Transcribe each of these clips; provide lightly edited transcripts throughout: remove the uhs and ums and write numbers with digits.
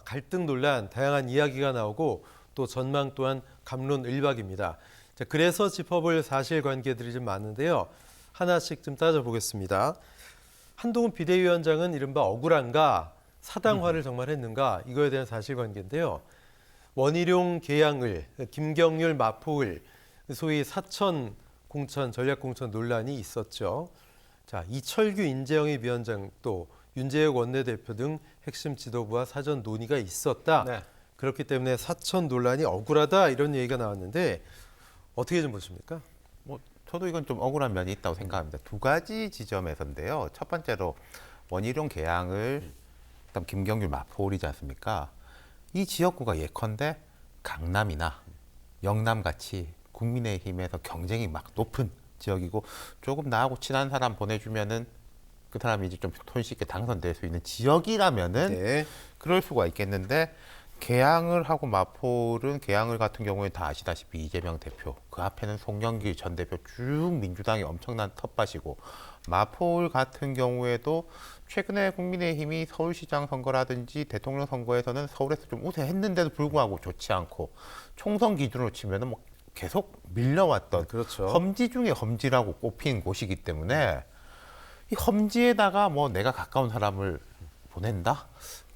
갈등 논란, 다양한 이야기가 나오고 또 전망 또한 갑론을박입니다. 자, 그래서 짚어볼 사실관계들이 좀 많은데요. 하나씩 좀 따져보겠습니다. 한동훈 비대위원장은 이른바 억울한가, 사당화를 정말 했는가, 이거에 대한 사실관계인데요. 원희룡 계양을, 김경률 마포을, 소위 사천 공천, 전략공천 논란이 있었죠. 자, 이철규 인재영입 위원장 또 윤재혁 원내대표 등 핵심 지도부와 사전 논의가 있었다. 네. 그렇기 때문에 사천 논란이 억울하다 이런 얘기가 나왔는데 어떻게 좀 보십니까? 뭐 저도 이건 좀 억울한 면이 있다고 생각합니다. 두 가지 지점에서인데요. 첫 번째로 원희룡 계양을 그다음 김경률 마포울이지 않습니까? 이 지역구가 예컨대 강남이나 영남 같이 국민의힘에서 경쟁이 막 높은 지역이고 조금 나하고 친한 사람 보내주면은 그 사람이 이제 좀 손쉽게 당선될 수 있는 지역이라면은 네. 그럴 수가 있겠는데 계양을 하고 마포울은 계양을 같은 경우에 다 아시다시피 이재명 대표 그 앞에는 송영길 전 대표 쭉 민주당이 엄청난 텃밭이고 마포울 같은 경우에도 최근에 국민의힘이 서울시장 선거라든지 대통령 선거에서는 서울에서 좀 우세했는데도 불구하고 좋지 않고 총선 기준으로 치면은 뭐 계속 밀려왔던 그렇죠. 험지 중에 험지라고 꼽힌 곳이기 때문에 이 험지에다가 뭐 내가 가까운 사람을 보낸다?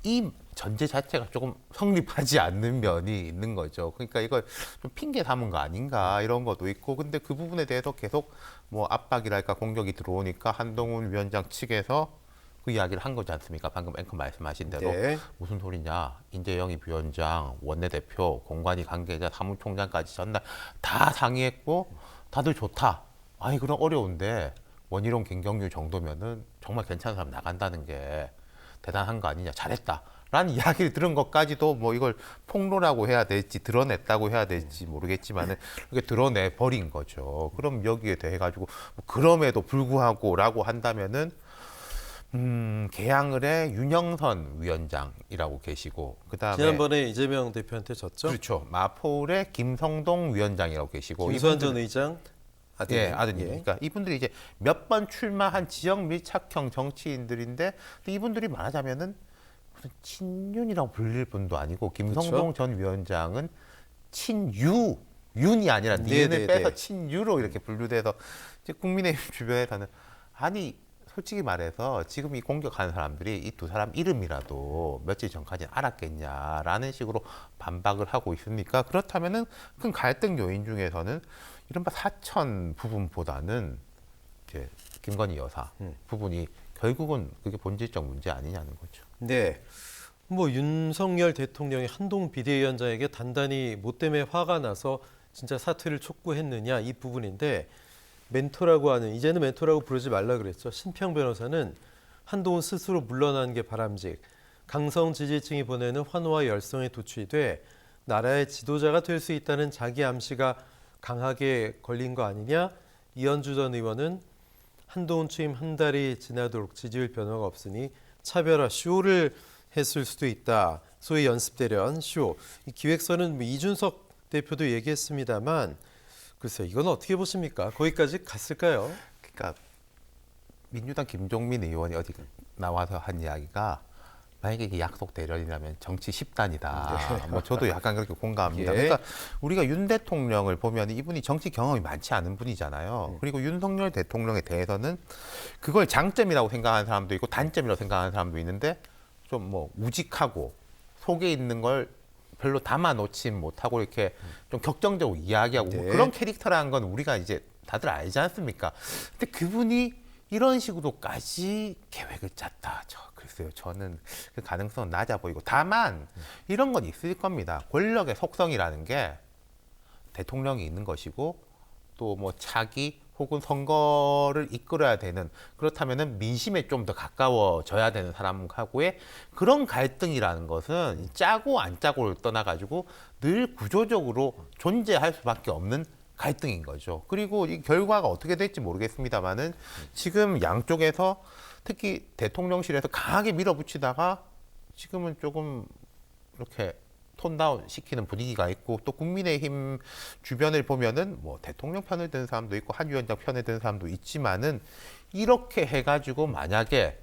이 전제 자체가 조금 성립하지 않는 면이 있는 거죠. 그러니까 이걸 좀 핑계 삼은 거 아닌가 이런 것도 있고 근데 그 부분에 대해서 계속 뭐 압박이랄까 공격이 들어오니까 한동훈 위원장 측에서 그 이야기를 한 거지 않습니까? 방금 앵커 말씀하신 대로 네. 무슨 소리냐? 인재영입 위원장, 원내대표, 공관위 관계자, 사무총장까지 전날 다 상의했고 다들 좋다. 아니 그럼 어려운데 원희룡, 김경률 정도면은 정말 괜찮은 사람 나간다는 게 대단한 거 아니냐? 잘했다. 라는 이야기를 들은 것까지도 뭐 이걸 폭로라고 해야 될지 드러냈다고 해야 될지 모르겠지만은 이렇게 드러내 버린 거죠. 그럼 여기에 대해 가지고 뭐 그럼에도 불구하고라고 한다면은 계양을의 윤영선 위원장이라고 계시고 그다음에 지난번에 이재명 대표한테 졌죠. 그렇죠. 마포울의 김성동 위원장이라고 계시고 김수환 전 의장 아들. 예, 아드님. 그러니까 이분들이 이제 몇 번 출마한 지역 밀착형 정치인들인데 근데 이분들이 말하자면은 무슨 친윤이라고 불릴 분도 아니고 김성동 그렇죠. 전 위원장은 친유 윤이 아니라 니은을 빼서 친유로 이렇게 분류돼서 이제 국민의힘 주변에서는 아니 솔직히 말해서 지금 이 공격하는 사람들이 이 두 사람 이름이라도 며칠 전까지 알았겠냐라는 식으로 반박을 하고 있으니까 그렇다면은 큰 갈등 요인 중에서는 이른바 사천 부분보다는 이제 김건희 여사 부분이 결국은 그게 본질적 문제 아니냐는 거죠. 네. 뭐 윤석열 대통령이 한동훈 비대위원장에게 단단히 뭐 때문에 화가 나서 진짜 사퇴를 촉구했느냐 이 부분인데 멘토라고 하는 이제는 멘토라고 부르지 말라 그랬죠. 신평 변호사는 한동훈 스스로 물러나는 게 바람직. 강성 지지층이 보내는 환호와 열성에 도취돼 나라의 지도자가 될 수 있다는 자기 암시가 강하게 걸린 거 아니냐. 이현주 전 의원은 한동훈 취임 한 달이 지나도록 지지율 변화가 없으니 차별화 쇼를 했을 수도 있다. 소위 연습대련 쇼. 이 기획서는 뭐 이준석 대표도 얘기했습니다만 글쎄요. 이건 어떻게 보십니까? 거기까지 갔을까요? 그러니까 민주당 김종민 의원이 어디 나와서 한 이야기가 만약에 이게 약속 대련이라면 정치 10단이다. 뭐 저도 약간 그렇게 공감합니다. 예. 그러니까 우리가 윤 대통령을 보면 이분이 정치 경험이 많지 않은 분이잖아요. 그리고 윤석열 대통령에 대해서는 그걸 장점이라고 생각하는 사람도 있고 단점이라고 생각하는 사람도 있는데 좀 뭐 우직하고 속에 있는 걸 별로 담아놓지 못하고 이렇게 좀 격정적으로 이야기하고 뭐 네. 그런 캐릭터라는 건 우리가 이제 다들 알지 않습니까? 근데 그분이 이런 식으로까지 계획을 짰다. 글쎄요. 저는 그 가능성은 낮아 보이고 다만 이런 건 있을 겁니다. 권력의 속성이라는 게 대통령이 있는 것이고 또 뭐 차기 혹은 선거를 이끌어야 되는 그렇다면은 민심에 좀 더 가까워져야 되는 사람하고의 그런 갈등이라는 것은 짜고 안 짜고를 떠나가지고 늘 구조적으로 존재할 수밖에 없는 갈등인 거죠. 그리고 이 결과가 어떻게 될지 모르겠습니다만은 지금 양쪽에서 특히 대통령실에서 강하게 밀어붙이다가 지금은 조금 이렇게 톤다운 시키는 분위기가 있고 또 국민의힘 주변을 보면은 뭐 대통령 편을 드는 사람도 있고 한 위원장 편을 드는 사람도 있지만은 이렇게 해가지고 만약에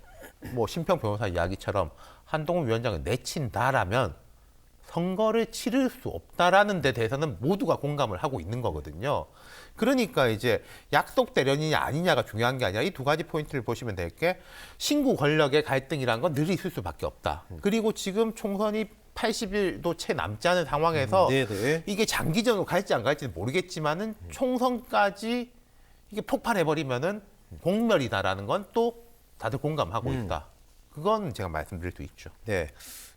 뭐 신평 변호사 이야기처럼 한동훈 위원장을 내친다라면 선거를 치를 수 없다라는 데 대해서는 모두가 공감을 하고 있는 거거든요. 그러니까 이제 약속 대련이냐 아니냐가 중요한 게 아니라 이 두 가지 포인트를 보시면 될 게 신구 권력의 갈등이란 건 늘 있을 수밖에 없다. 그리고 지금 총선이 80일도 채 남지 않은 상황에서 네네. 이게 장기전으로 갈지 안 갈지는 모르겠지만은 총선까지 이게 폭발해버리면은 공멸이다라는 건 또 다들 공감하고 있다. 그건 제가 말씀드릴 수 있죠. 네.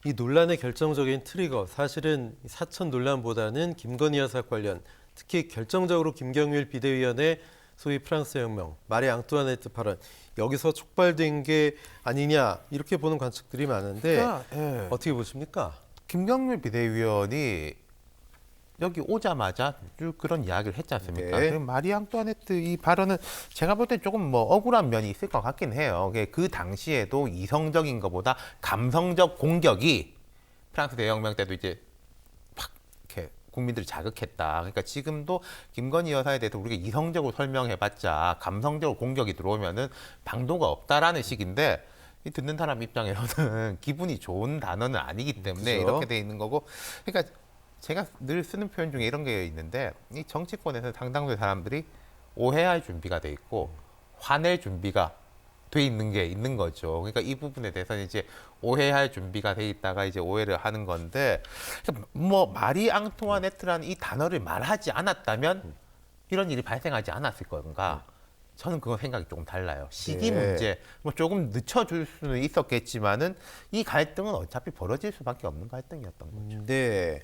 이 논란의 결정적인 트리거 사실은 사천 논란보다는 김건희 여사 관련 특히 결정적으로 김경률 비대위원의 소위 프랑스 혁명, 마리 앙뚜아네트 발언 여기서 촉발된 게 아니냐 이렇게 보는 관측들이 많은데 예. 어떻게 보십니까? 김경률 비대위원이 여기 오자마자 쭉 그런 이야기를 했지 않습니까? 네. 그럼 마리 앙뚜아네트 이 발언은 제가 볼 때 조금 뭐 억울한 면이 있을 것 같긴 해요. 그 당시에도 이성적인 것보다 감성적 공격이 프랑스 대혁명 때도 이제 팍 이렇게 국민들을 자극했다. 그러니까 지금도 김건희 여사에 대해서 우리가 이성적으로 설명해봤자 감성적으로 공격이 들어오면은 방도가 없다라는 식인데 이 듣는 사람 입장에서는 기분이 좋은 단어는 아니기 때문에 그죠. 이렇게 돼 있는 거고. 그러니까 제가 늘 쓰는 표현 중에 이런 게 있는데 이 정치권에서 상당수의 사람들이 오해할 준비가 돼 있고 화낼 준비가 돼 있는 게 있는 거죠. 그러니까 이 부분에 대해서는 이제 오해할 준비가 돼 있다가 이제 오해를 하는 건데 뭐 마리 앙투아네트라는 이 단어를 말하지 않았다면 이런 일이 발생하지 않았을 건가? 저는 그건 생각이 조금 달라요. 시기 네. 문제, 뭐 조금 늦춰줄 수는 있었겠지만은 이 갈등은 어차피 벌어질 수밖에 없는 갈등이었던 거죠. 네.